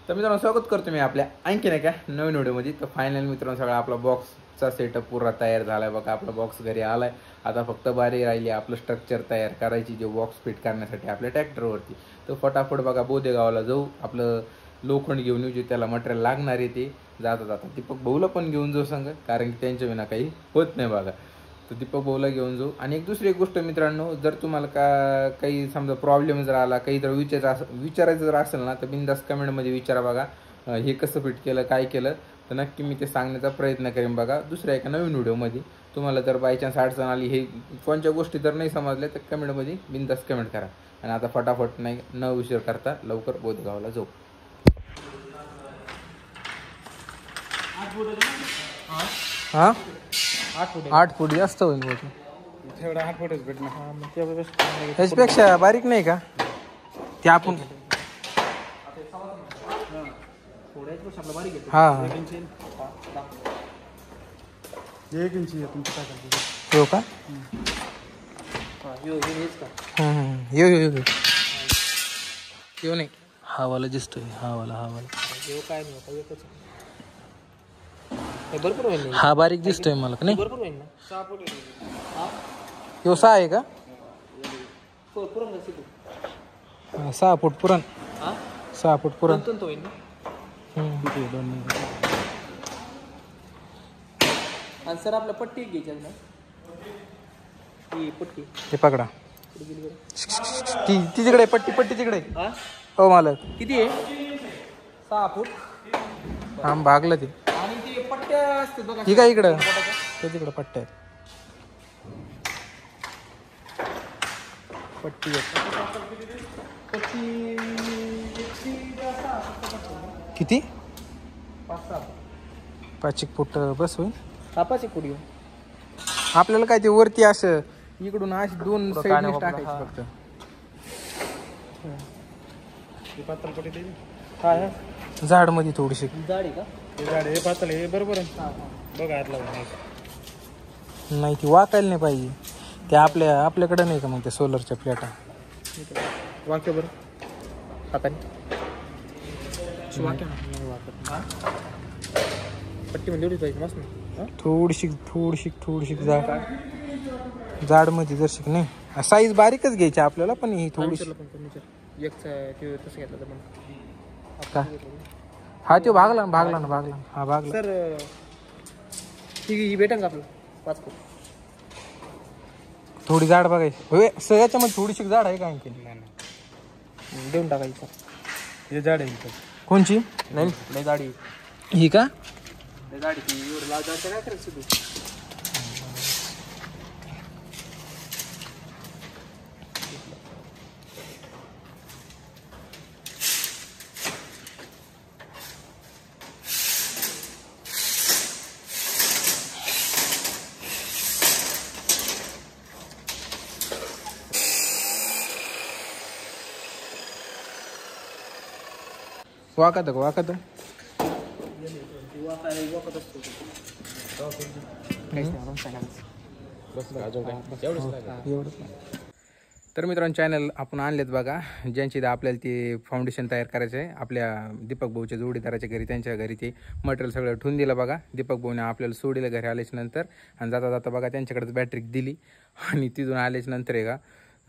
तर मित्रांनो स्वागत करतो मी आपल्या आणखीन एका नवीन व्हिडिओमध्ये. तर फायनल मित्रांनो सगळा आपला बॉक्सचा सेटअप पूर्ण तयार झाला आहे बघा. आपला बॉक्स घरी आला आहे. आता फक्त बारी राहिली आपलं स्ट्रक्चर तयार करायची, जे बॉक्स फिट करण्यासाठी आपल्या ट्रॅक्टरवरती. तर फटाफट बघा बोदेगावला जाऊ, आपलं लोखंड घेऊन येऊ, जे त्याला मटेरियल लागणार आहे ते जाता जाता दीपक भाऊला पण घेऊन जाऊ सांग, कारण की त्यांच्या विना काही होत नाही बघा. तर दीपक भाऊला घेऊन जाऊ. आणि एक दुसरी एक गोष्ट मित्रांनो, जर तुम्हाला काही समजा प्रॉब्लेम जर आला, काही जर विचारायचं जर असेल ना, तर बिनधास्त कमेंटमध्ये विचारा बघा. हे कसं फिट केलं, काय केलं, तर नक्की मी ते सांगण्याचा प्रयत्न करेन बघा दुसऱ्या एका नवीन व्हिडिओमध्ये. तुम्हाला जर बाय चान्स अडचण आली, हे कोणत्या गोष्टी जर नाही समजल्या, तर कमेंटमध्ये बिनधास्त कमेंट करा. आणि आता फटाफट नाही न उशीर करता लवकर बोधगावला जाऊ. हां 8 फूट जास्त होईल बोट. तेवढा 8 फूटच भेटणार. त्याच्यापेक्षा बारीक नाही का ते आपण? हां 1 इंच तुमचं काय करतो हो का? यो नाही, हा वाला दिसतोय, हा वाला काय भरपूर होईल ना, हा बारीक दिसतोय मला का नाही? भरपूर होईल ना. 6 फूट यो 6 आहे का? पुरण 6 फूट पुरण. 6 फूट पुरण. तो होईल ना. आणि सर आपला पट्टी घ्यायची ना, ही पट्टी हे पकडा, ती तिकडे पट्टी तिकडे. हो मालक किती आहे? 6 फूट. हा भागलं ते. आणि ते पट्ट्या असते बघा, ठीक आहे इकडं ते तिकडं पट्ट्या आहेत. पट्टी किती? 5-6 5 फूट बस होईल. 5 फूट घेऊ. आपल्याला काय ते वरती असं इकडून अशी 2 साईड टाकायची फक्त. पातळ पट्टी द्यायची. हा हा झाड मध्ये थोडीशी जाड आहे का? हे झाड हे पातळ हे बरोबर आहे. बघा आतला नाही, ती वाकायला नाही पाहिजे. ते आपल्याकडे नाही का मग त्या सोलरच्या प्लेटा? वाक्य बरं हाताने पट्टी म्हणजे एवढीच पाहिजे मस्त ना. थोडीशी जाड मध्ये जर नाही, साईज बारीकच घ्यायची आपल्याला, पण ही थोडीशी. तसं घेतलं तर का? हा तो भागला ना. हा भागला. सर ही भेटेल का आपलं 5 फूट? थोडी जाड बघायची होय. याच्यामध्ये थोडीशी जाड आहे का आणखी? देऊन टाकायची. हे झाड आहे कोणची? नाही लय जाडी ही का? लय जाडी ती एवढं लाल जायचं काय करायचं तू? वाकत तर मित्रांनो चॅनल आपण आणलेत बघा, ज्यांची आपल्याला ते फाउंडेशन तयार करायचं आहे. आपल्या दीपक भाऊच्या जोडीदाराच्या घरी, त्यांच्या घरी ते मटेरियल सगळं ठेवून दिलं बघा. दीपक भाऊने आपल्याला सोडीला घरी आल्याच्या नंतर, आणि जाता बघा त्यांच्याकडेच बॅटरी दिली. आणि तिथून आल्याच्या नंतर आहे का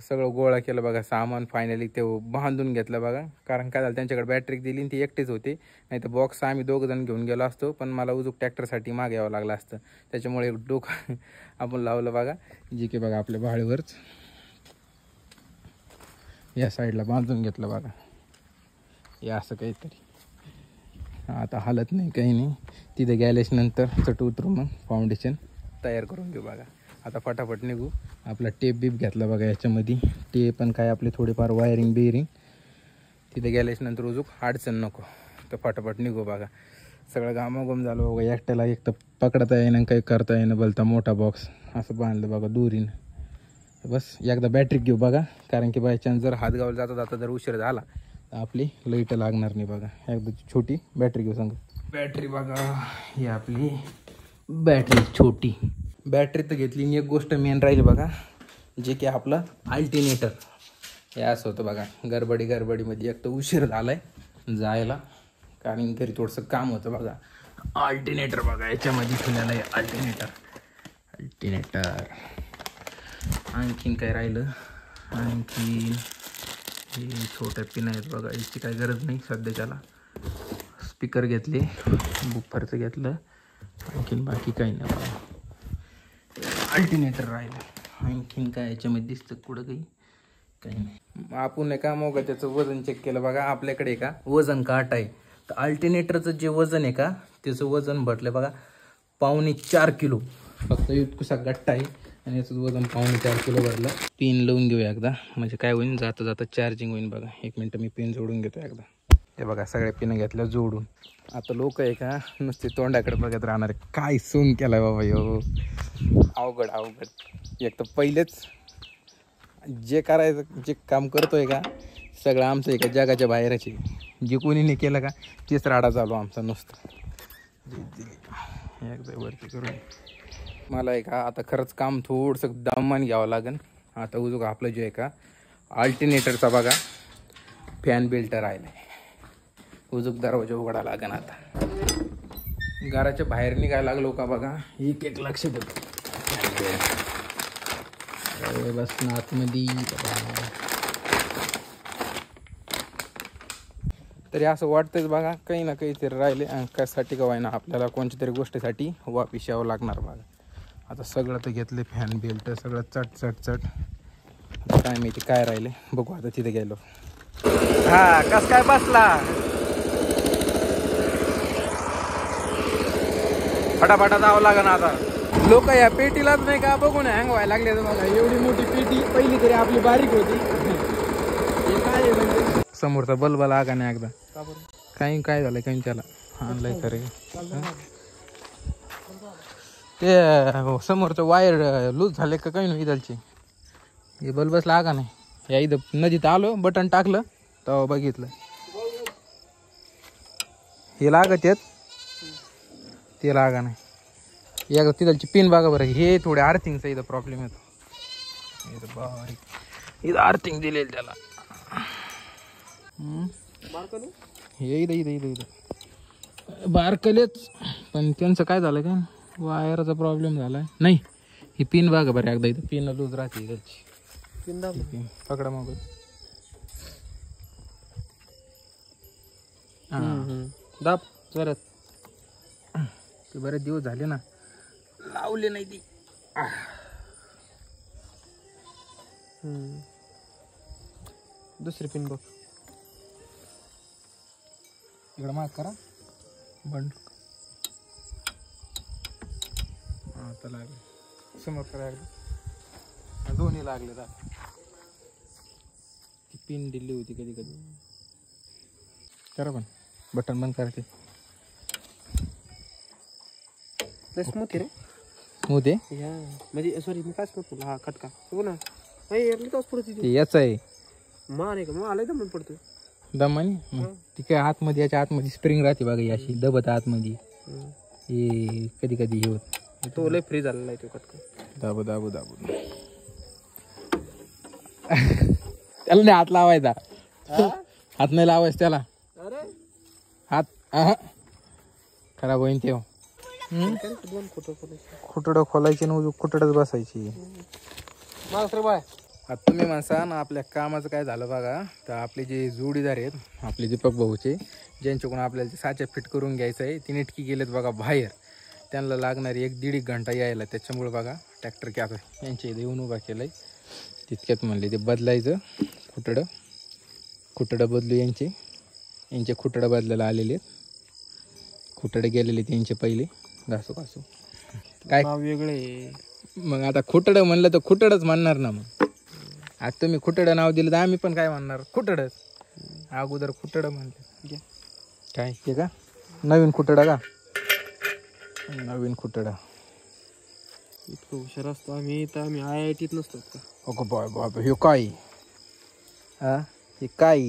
सगळं गोळा केलं बघा सामान. फायनली ते बांधून घेतलं बघा, कारण काय झालं त्यांच्याकडे बॅटरी दिली आणि ती एकटेच होते. नाही तर बॉक्स आम्ही 2 जण घेऊन गेलो असतो, पण मला उजूक ट्रॅक्टरसाठी मागे यावं लागलं असतं. त्याच्यामुळे एक डोकं आपण लावलं बघा, जे की बघा आपल्या भाळीवरच या साईडला बांधून घेतलं बघा. हे असं काहीतरी आता हालत नाही, काही नाही. तिथे गेल्याच्या नंतर चट उतरून मग फाउंडेशन तयार करून घेऊ बघा. आता फटाफट निघू. आपला टेप बीप घेतला बघा याच्यामध्ये. टेप पण काय आपले थोडेफार वायरिंग बिअरिंग. तिथे गेल्याच्या नंतर उजूक अडचण नको, तर फटाफट निघू बघा. सगळं गामागम झालं बघा. एकट्याला एक तर पकडता येईना, काही करता येईना. बोलता मोठा बॉक्स असं बांधलं बघा दोरीनं. बस एकदा बॅटरी घेऊ बघा, कारण की बाय चान्स जर हातगावला जाता जर उशीर झाला तर आपली लाईट लागणार नाही बघा. एकदा छोटी बॅटरी घेऊ सांगा. बॅटरी बघा ही आपली बॅटरी छोटी. बॅटरी तर घेतली आणि एक गोष्ट मेन राहिली बघा, जे की आपलं अल्टरनेटर. हे असं होतं बघा, गडबडीमध्ये एक तर उशीर झालाय जायला, कारण घरी थोडंसं काम होतं बघा. अल्टरनेटर बघा याच्यामध्ये ठेवलेलं आहे. अल्टरनेटर आणखीन काय राहिलं, आणखी हे छोट्या पिन आहेत बघा, याची काही गरज नाही सध्याच्याला. स्पीकर घेतले, बुफरचं घेतलं, आणखीन बाकी काही नाही बघा. अल्टरनेटर राहिलं. आणखीन काय याच्यामध्ये दिसतं पुढं काही नाही. आपण नाही का मग त्याचं वजन चेक केलं बघा. आपल्याकडे का वजन काट आहे, तर अल्टरनेटरचं जे वजन आहे का त्याचं वजन भटलं बघा 4.25 किलो. फक्त इतकुसा गट्टा आहे आणि याचं वजन 4.25 किलो भरलं. पिन लावून घेऊया एकदा, म्हणजे काय होईल, जाता जाता चार्जिंग होईल बघा. 1 मिनटं मी पिन जोडून घेतो एकदा. हे बघा सगळ्या पिन घेतल्या जोडून. आता लोक आहे का नुसते तोंडाकडे बघत राहणार, काय सून केलाय बाबा यो. अवघड. एक तर पहिलेच जे करायचं, जे काम करतोय का सगळं आमचं आहे का जगाच्या बाहेरचे. जे कोणी नाही केलं का तेच राडा चालू आमचा नुसतं. एकदा वरती करून मला आहे का आता खरंच काम थोडंसं दमान घ्यावं लागेल. आता उजूक आपलं जे आहे का अल्टरनेटरचा बघा फॅन बेल्ट राहिला आहे. उजूक दरवाजा उघडा लागेल. आता घराच्या बाहेर निघायला लागलो का बघा एक लक्ष देतो. बस आतमध्ये तरी असं वाटतंच बघा काही ना काहीतरी राहिले. कशासाठी का ना आपल्याला कोणत्या तरी गोष्टीसाठी वापिस यावं लागणार बघा. आता सगळं तर घेतले, फॅन बेल्ट सगळं चट. काय माहिती काय राहिले, बघू आता तिथे गेलो. हा कस काय बसला, फटाफटा जावं लागेल आता. लोक या पेटीलाच नाही का बघून हँग व्हायला लागले बघा. एवढी मोठी पेटी पहिली तरी आपली बारीक होती. हे काय आहे म्हणजे समोरचा बल्ब लागा नाही एकदा. काय झालंय काही त्याला आणलंय खरे. ते समोरचं वायर लूज झाले का काही नाही इथलची. हे बल्बच लागा नाही. या इथं नदीत आलो, बटन टाकलं तेव्हा बघितलं हे लागत येत, ते लागा नाही. या तिथलची पिन बघा बरं. हे थोडे आर्थिंगचा इथं प्रॉब्लेम येतो. इथं बारीक इथं आर्थिंग दिलेलं त्याला. हे इथं बारकलेच, पण त्यांचं काय झालं काय वायरचा प्रॉब्लेम झालाय. नाही ही पिन बघा बरं एकदा. इथं पिन लूज राहते इथलची. पिन पकडा मग. दाब परत. ते बरेच दिवस झाले ना लावले नाही ती. दुसरी पिन बघ इकडं माग करा बंद. आता लागले समोर करा एकदा. दोन्ही लागले. ती पिन दिली होती कधी करा पण बटन बंद करायचे. स्मूथ रे स्मूथ आहे म्हणजे सॉरी मी काय स्मूथ बोलला. हा खटका बघ ना. ते याच आहे मान आहे का मग आलाय दमन पडतो दमानी. ती काय आतमध्ये याच्या आतमध्ये स्प्रिंग राहते बघा ही अशी दबत आतमध्ये. हे कधी हे होत. तो लय फ्री झालेला आहे तो खटका. दाबू त्याला नाही हात लावायचा. हात नाही लावायचा त्याला. हात खराब होईन ते. खुटडं खोलायची ना खुटडच बसायची. आता तुम्ही म्हणसा ना आपल्या कामाचं काय झालं बघा. तर आपले जे जोडीदार आहेत आपले दीपक भाऊचे, ज्यांच्याकडून आपल्याला ते साच्या फिट करून घ्यायचं आहे, ती नेटकी गेलेत बघा बाहेर. त्यांना लागणारी 1-1.5 घंटा यायला. त्याच्यामुळे बघा ट्रॅक्टर की आता यांच्या इथे येऊन उभा केलाय. तितक्यात म्हणले ते बदलायचं खुटडं बदलू. यांचे खुटडं बदलायला आलेले आहेत. खुटडे गेलेले त्यांचे पहिले घासू काय वेगळे. मग आता खुटडं म्हणलं तर खुटडच म्हणणार ना. मग आता तुम्ही खुटडं नाव दिलं तर आम्ही पण काय म्हणणार खुटडच. अगोदर खुटडं म्हणलं काय ते का नवीन खुटडा का नवीन खुटडा. इतकं हुशार असतो आम्ही तर आम्ही IIT नसतो का. अगो बाय हे काय हे काय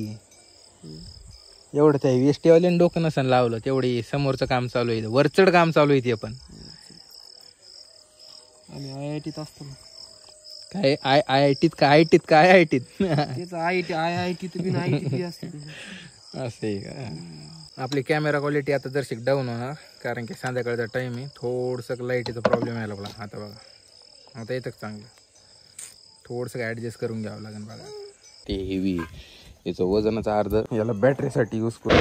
एवढं त्या वेस्टीवाल्याने डोकं नसन लावलं. तेवढे समोरचं काम चालू आहे, वरचढ काम चालू आहे. ते पण आम्ही IIT असतो ना. काय IIT का IIT का IIT IIT IIT तुम्ही IIT असते असं आहे का. आपली कॅमेरा क्वालिटी आता जरशी डाऊन होणार, कारण की संध्याकाळचा टाईम आहे. थोडंसं लाईटीचा प्रॉब्लेम यायला लागला. आता बघा आता येतं चांगलं. थोडंसं ॲडजस्ट करून घ्यावं लागेल बघा. ते हेवी याचं वजनाचा अर्ध याला बॅटरीसाठी यूज करू.